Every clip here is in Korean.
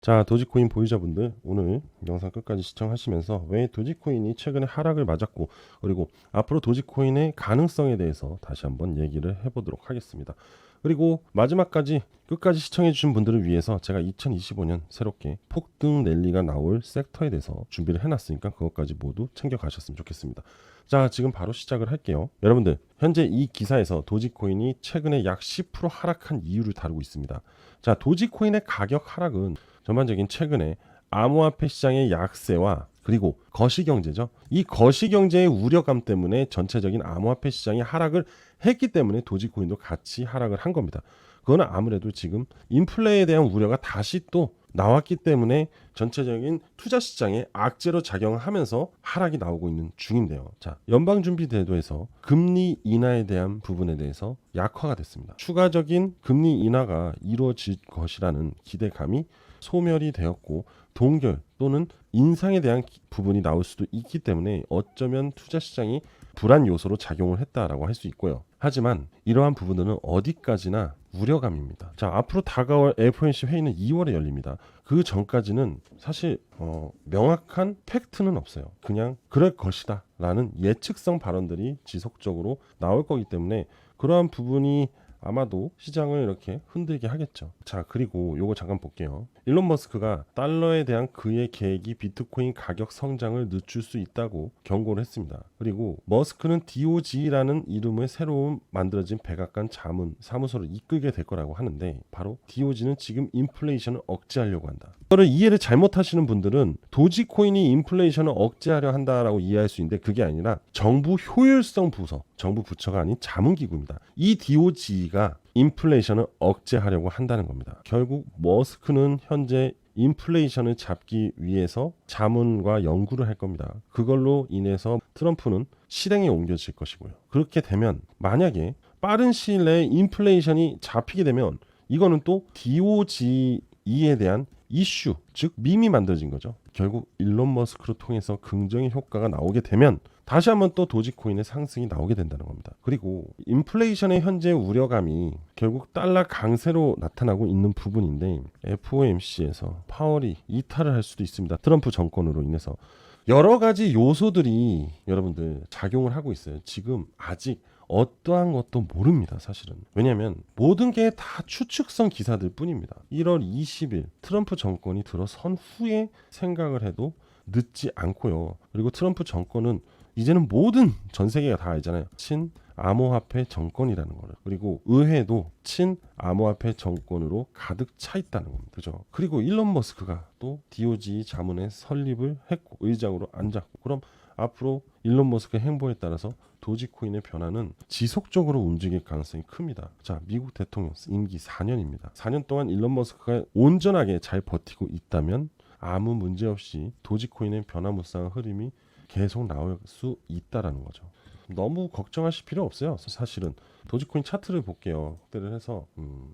자, 도지코인 보유자분들 오늘 영상 끝까지 시청하시면서 왜 도지코인이 최근에 하락을 맞았고 그리고 앞으로 도지코인의 가능성에 대해서 다시 한번 얘기를 해보도록 하겠습니다. 그리고 마지막까지 끝까지 시청해 주신 분들을 위해서 제가 2025년 새롭게 폭등 랠리가 나올 섹터에 대해서 준비를 해놨으니까 그것까지 모두 챙겨가셨으면 좋겠습니다. 자, 지금 바로 시작을 할게요. 여러분들 현재 이 기사에서 도지코인이 최근에 약 10% 하락한 이유를 다루고 있습니다. 자, 도지코인의 가격 하락은 전반적인 최근에 암호화폐 시장의 약세와 그리고 거시경제죠. 이 거시경제의 우려감 때문에 전체적인 암호화폐 시장이 하락을 했기 때문에 도지코인도 같이 하락을 한 겁니다. 그거는 아무래도 지금 인플레에 대한 우려가 다시 또 나왔기 때문에 전체적인 투자 시장에 악재로 작용하면서 하락이 나오고 있는 중인데요. 자, 연방준비제도에서 금리 인하에 대한 부분에 대해서 약화가 됐습니다. 추가적인 금리 인하가 이루어질 것이라는 기대감이 소멸이 되었고 동결 또는 인상에 대한 부분이 나올 수도 있기 때문에 어쩌면 투자 시장이 불안 요소로 작용을 했다라고 할 수 있고요. 하지만 이러한 부분들은 어디까지나 우려감입니다. 자, 앞으로 다가올 FOMC 회의는 2월에 열립니다. 그 전까지는 사실 명확한 팩트는 없어요. 그냥 그럴 것이다 라는 예측성 발언들이 지속적으로 나올 거기 때문에 그러한 부분이 아마도 시장을 이렇게 흔들게 하겠죠. 자, 그리고 요거 잠깐 볼게요. 일론 머스크가 달러에 대한 그의 계획이 비트코인 가격 성장을 늦출 수 있다고 경고를 했습니다. 그리고 머스크는 DOG라는 이름의 새로운 만들어진 백악관 자문 사무소를 이끌게 될 거라고 하는데 바로 DOG는 지금 인플레이션을 억제하려고 한다. 이거를 이해를 잘못하시는 분들은 도지코인이 인플레이션을 억제하려 한다라고 이해할 수 있는데 그게 아니라 정부 효율성 부서, 정부 부처가 아닌 자문기구입니다. 이 DOG가 인플레이션을 억제하려고 한다는 겁니다. 결국 머스크는 현재 인플레이션을 잡기 위해서 자문과 연구를 할 겁니다. 그걸로 인해서 트럼프는 실행에 옮겨질 것이고요. 그렇게 되면 만약에 빠른 시일 내에 인플레이션이 잡히게 되면 이거는 또 DOG에 대한 이슈, 즉 밈이 만들어진 거죠. 결국 일론 머스크를 통해서 긍정의 효과가 나오게 되면 다시 한번 또 도지코인의 상승이 나오게 된다는 겁니다. 그리고 인플레이션의 현재 우려감이 결국 달러 강세로 나타나고 있는 부분인데 FOMC에서 파월이 이탈을 할 수도 있습니다. 트럼프 정권으로 인해서 여러 가지 요소들이 여러분들 작용을 하고 있어요. 지금 아직 어떠한 것도 모릅니다. 사실은. 왜냐하면 모든 게 다 추측성 기사들 뿐입니다. 1월 20일 트럼프 정권이 들어선 후에 생각을 해도 늦지 않고요. 그리고 트럼프 정권은 이제는 모든 전 세계가 다 알잖아요. 친 암호화폐 정권이라는 거를. 그리고 의회도 친 암호화폐 정권으로 가득 차 있다는 겁니다. 그죠? 그리고 일론 머스크가 또 DOG 자문회 설립을 했고 의장으로 앉았고 그럼 앞으로 일론 머스크의 행보에 따라서 도지코인의 변화는 지속적으로 움직일 가능성이 큽니다. 자, 미국 대통령 임기 4년입니다. 4년 동안 일론 머스크가 온전하게 잘 버티고 있다면 아무 문제 없이 도지코인의 변화무쌍한 흐름이 계속 나올 수 있다라는 거죠. 너무 걱정하실 필요 없어요. 사실은 도지코인 차트를 볼게요. 확대를 해서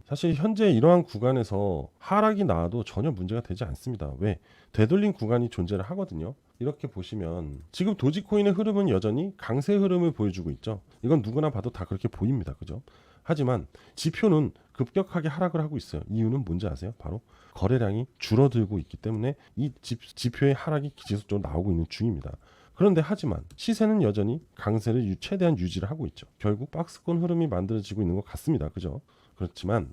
사실 현재 이러한 구간에서 하락이 나와도 전혀 문제가 되지 않습니다. 왜? 되돌린 구간이 존재를 하거든요. 이렇게 보시면 지금 도지코인의 흐름은 여전히 강세 흐름을 보여주고 있죠. 이건 누구나 봐도 다 그렇게 보입니다. 그죠? 하지만 지표는 급격하게 하락을 하고 있어요. 이유는 뭔지 아세요? 바로 거래량이 줄어들고 있기 때문에 이 지표의 하락이 지속적으로 나오고 있는 중입니다. 그런데 하지만 시세는 여전히 강세를 최대한 유지를 하고 있죠. 결국 박스권 흐름이 만들어지고 있는 것 같습니다. 그죠? 그렇지만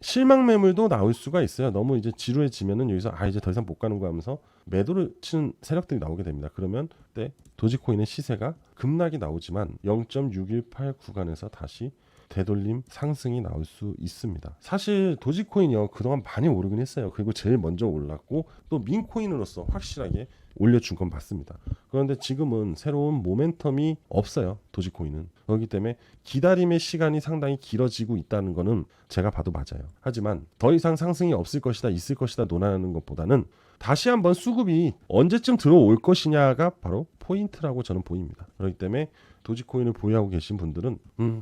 실망 매물도 나올 수가 있어요. 너무 이제 지루해지면은 여기서 이제 더 이상 못 가는 거 하면서 매도를 치는 세력들이 나오게 됩니다. 그러면 그때 도지코인의 시세가 급락이 나오지만 0.618 구간에서 다시 되돌림 상승이 나올 수 있습니다. 사실 도지코인이요 그동안 많이 오르긴 했어요. 그리고 제일 먼저 올랐고 또 민코인으로서 확실하게 올려준 건 맞습니다. 그런데 지금은 새로운 모멘텀이 없어요. 도지코인은. 그렇기 때문에 기다림의 시간이 상당히 길어지고 있다는 거는 제가 봐도 맞아요. 하지만 더 이상 상승이 없을 것이다 있을 것이다 논하는 것보다는 다시 한번 수급이 언제쯤 들어올 것이냐가 바로 포인트라고 저는 보입니다. 그렇기 때문에 도지코인을 보유하고 계신 분들은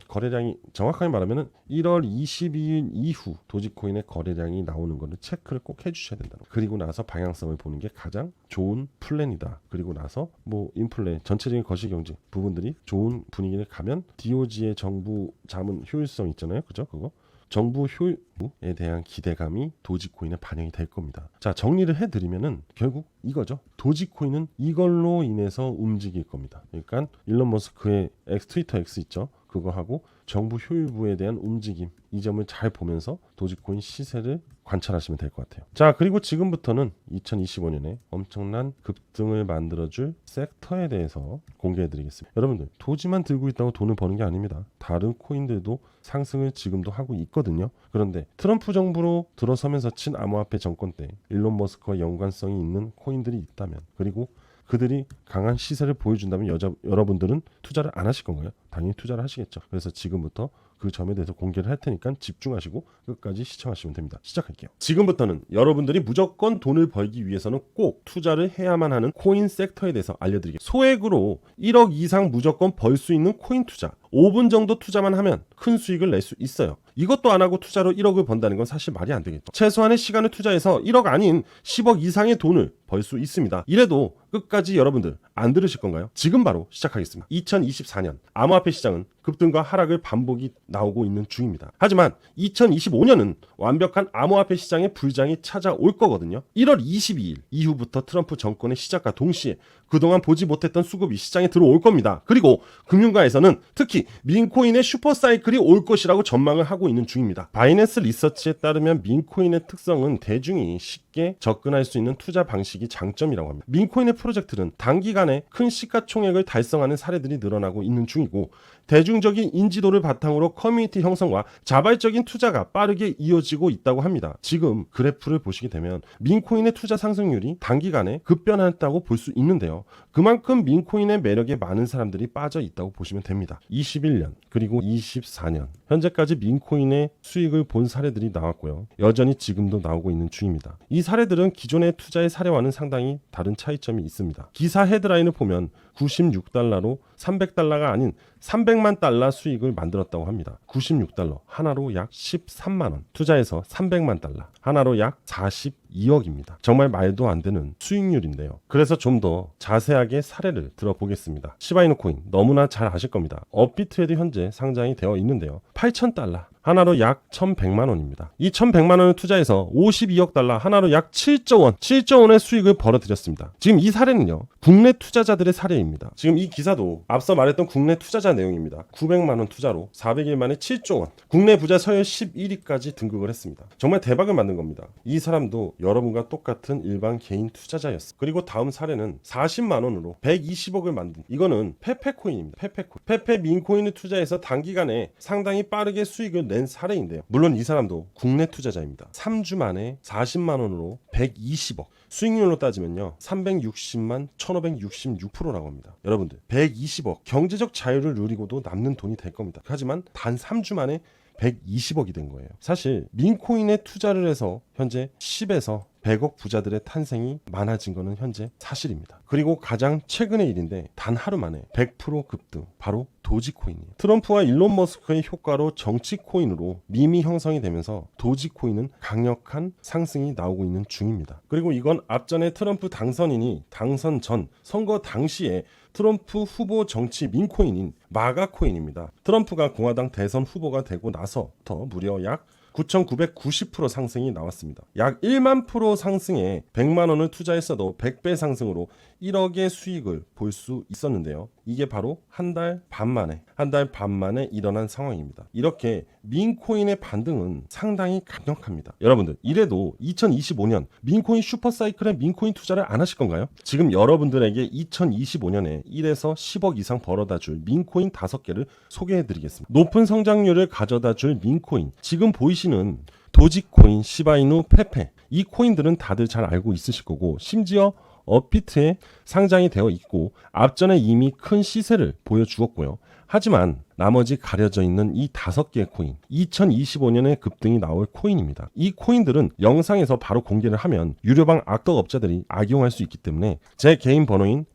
거래량이 정확하게 말하면 1월 22일 이후 도지코인의 거래량이 나오는 거를 체크를 꼭 해주셔야 된다. 그리고 나서 방향성을 보는 게 가장 좋은 플랜이다. 그리고 나서 뭐 인플레 전체적인 거시경제 부분들이 좋은 분위기를 가면 DOG의 정부 자문 효율성 있잖아요. 그죠? 그거 정부 효율에 대한 기대감이 도지코인에 반영이 될 겁니다. 자, 정리를 해드리면은 결국 이거죠. 도지코인은 이걸로 인해서 움직일 겁니다. 그러니까 일론 머스크의 트위터 X 있죠. 그거 하고 정부 효율부에 대한 움직임, 이 점을 잘 보면서 도지코인 시세를 관찰하시면 될 것 같아요. 자, 그리고 지금부터는 2025년에 엄청난 급등을 만들어줄 섹터에 대해서 공개해드리겠습니다. 여러분들, 도지만 들고 있다고 돈을 버는 게 아닙니다. 다른 코인들도 상승을 지금도 하고 있거든요. 그런데 트럼프 정부로 들어서면서 친 암호화폐 정권 때 일론 머스크와 연관성이 있는 코인들이 있다면, 그리고 그들이 강한 시세를 보여준다면 여러분들은 투자를 안 하실 건가요? 당연히 투자를 하시겠죠. 그래서 지금부터 그 점에 대해서 공개를 할 테니까 집중하시고 끝까지 시청하시면 됩니다. 시작할게요. 지금부터는 여러분들이 무조건 돈을 벌기 위해서는 꼭 투자를 해야만 하는 코인 섹터에 대해서 알려드리겠습니다. 소액으로 1억 이상 무조건 벌 수 있는 코인 투자, 5분 정도 투자만 하면 큰 수익을 낼 수 있어요. 이것도 안 하고 투자로 1억을 번다는 건 사실 말이 안 되겠죠. 최소한의 시간을 투자해서 1억 아닌 10억 이상의 돈을 벌 수 있습니다. 이래도 끝까지 여러분들 안 들으실 건가요? 지금 바로 시작하겠습니다. 2024년 암호화폐 시장은 급등과 하락을 반복이 나오고 있는 중입니다. 하지만 2025년은 완벽한 암호화폐 시장의 불장이 찾아올 거거든요. 1월 22일 이후부터 트럼프 정권의 시작과 동시에 그동안 보지 못했던 수급이 시장에 들어올 겁니다. 그리고 금융가에서는 특히 민코인의 슈퍼사이클이 올 것이라고 전망을 하고 있는 중입니다. 바이낸스 리서치에 따르면 민코인의 특성은 대중이 쉽게 접근할 수 있는 투자 방식이 장점이라고 합니다. 민코인의 프로젝트는 단기간에 큰 시가총액을 달성하는 사례들이 늘어나고 있는 중이고, 대중적인 인지도를 바탕으로 커뮤니티 형성과 자발적인 투자가 빠르게 이어지고 있다고 합니다. 지금 그래프를 보시게 되면 민코인의 투자 상승률이 단기간에 급변했다고 볼 수 있는데요. 그만큼 민코인의 매력에 많은 사람들이 빠져 있다고 보시면 됩니다. 21년 그리고 24년 현재까지 민코인의 수익을 본 사례들이 나왔고요. 여전히 지금도 나오고 있는 중입니다. 이 사례들은 기존의 투자의 사례와는 상당히 다른 차이점이 있습니다. 기사 헤드라인을 보면 96달러로 300달러가 아닌 300만 달러 수익을 만들었다고 합니다. 96달러 하나로 약 13만 원, 투자해서 300만 달러 하나로 약 42억입니다. 정말 말도 안 되는 수익률인데요. 그래서 좀 더 자세하게 사례를 들어보겠습니다. 시바이누 코인 너무나 잘 아실 겁니다. 업비트에도 현재 상장이 되어 있는데요. 8,000달러 하나로 약 1,100만 원입니다. 이 1,100만 원을 투자해서 52억 달러 하나로 약 7조 원의 수익을 벌어들였습니다. 지금 이 사례는요, 국내 투자자들의 사례입니다. 지금 이 기사도 앞서 말했던 국내 투자자 내용입니다. 900만 원 투자로 400일 만에 7조 원, 국내 부자 서열 11위까지 등극을 했습니다. 정말 대박을 만든 겁니다. 이 사람도 여러분과 똑같은 일반 개인 투자자였습니다. 그리고 다음 사례는 40만 원으로 120억을 만든, 이거는 페페코인입니다. 페페 민코인을 투자해서 단기간에 상당히 빠르게 수익을 낸 사례인데요. 물론 이 사람도 국내 투자자입니다. 3주 만에 40만 원으로 120억. 수익률로 따지면요, 360만 1566%라고 합니다. 여러분들 120억 경제적 자유를 누리고도 남는 돈이 될 겁니다. 하지만 단 3주 만에 120억이 된 거예요. 사실 민코인에 투자를 해서 현재 10에서 100억 부자들의 탄생이 많아진 것은 현재 사실입니다. 그리고 가장 최근의 일인데 단 하루 만에 100% 급등, 바로 도지코인이에요. 트럼프와 일론 머스크의 효과로 정치코인으로 밈이 형성이 되면서 도지코인은 강력한 상승이 나오고 있는 중입니다. 그리고 이건 앞전에 트럼프 당선인이 당선 전 선거 당시에 트럼프 후보 정치 민코인인 마가코인입니다. 트럼프가 공화당 대선 후보가 되고 나서부터 무려 약 9,990% 상승이 나왔습니다. 약 1만 프로 상승에 100만 원을 투자했어도 100배 상승으로 1억의 수익을 볼 수 있었는데요. 이게 바로 한 달 반 만에 일어난 상황입니다. 이렇게 민코인의 반등은 상당히 강력합니다. 여러분들, 이래도 2025년 민코인 슈퍼사이클에 민코인 투자를 안 하실 건가요? 지금 여러분들에게 2025년에 1에서 10억 이상 벌어다 줄 민코인 5개를 소개해드리겠습니다. 높은 성장률을 가져다 줄 민코인, 지금 보이시는 도지코인, 시바이누, 페페, 이 코인들은 다들 잘 알고 있으실 거고, 심지어 업비트에 상장이 되어 있고 앞전에 이미 큰 시세를 보여주었고요. 하지만 나머지 가려져 있는 이 5개의 코인, 2025년에 급등이 나올 코인입니다. 이 코인들은 영상에서 바로 공개를 하면 유료방 악덕업자들이 악용할 수 있기 때문에 제 개인 번호인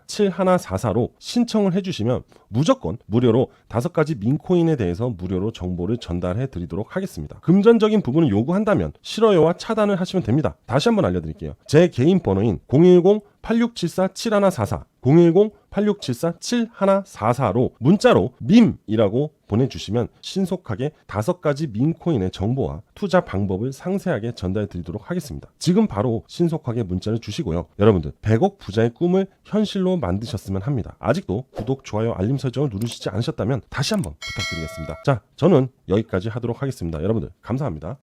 010-8674-7144로 신청을 해주시면 무조건 무료로 5가지 민코인에 대해서 무료로 정보를 전달해 드리도록 하겠습니다. 금전적인 부분을 요구한다면 싫어요와 차단을 하시면 됩니다. 다시 한번 알려드릴게요. 제 개인 번호인 010 010-8674-7144 010-8674-7144로 문자로 밈이라고 보내주시면 신속하게 5가지 밈코인의 정보와 투자 방법을 상세하게 전달해 드리도록 하겠습니다. 지금 바로 신속하게 문자를 주시고요. 여러분들 100억 부자의 꿈을 현실로 만드셨으면 합니다. 아직도 구독, 좋아요, 알림 설정을 누르시지 않으셨다면 다시 한번 부탁드리겠습니다. 자, 저는 여기까지 하도록 하겠습니다. 여러분들 감사합니다.